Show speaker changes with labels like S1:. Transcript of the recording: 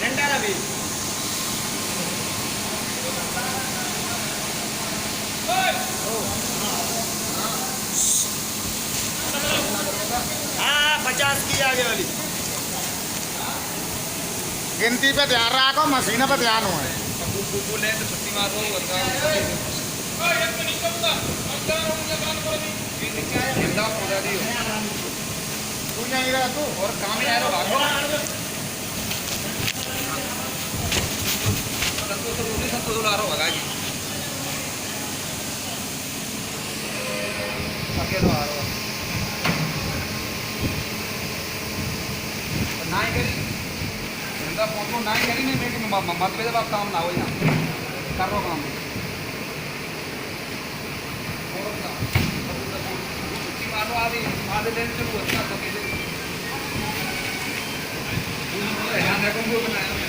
S1: രണ്ടാളെ പേര് हाँ 50 की आगे वाली
S2: गिनती पे ध्यान रखो, मशीन पे ध्यान हुआ है।
S1: ले तो छुट्टी मार दो
S2: तू नहीं रहा तू
S1: और काम ही आया भागो संतोष ला रहा भगा जी अकेलो आ रहा ना ही करी फोन को ना ही करी नहीं मैं मत पे आप काम ना हो ना कर लो काम छुट्टी मारो आधे दिन से वो अच्छा ध्यान रखो बनाया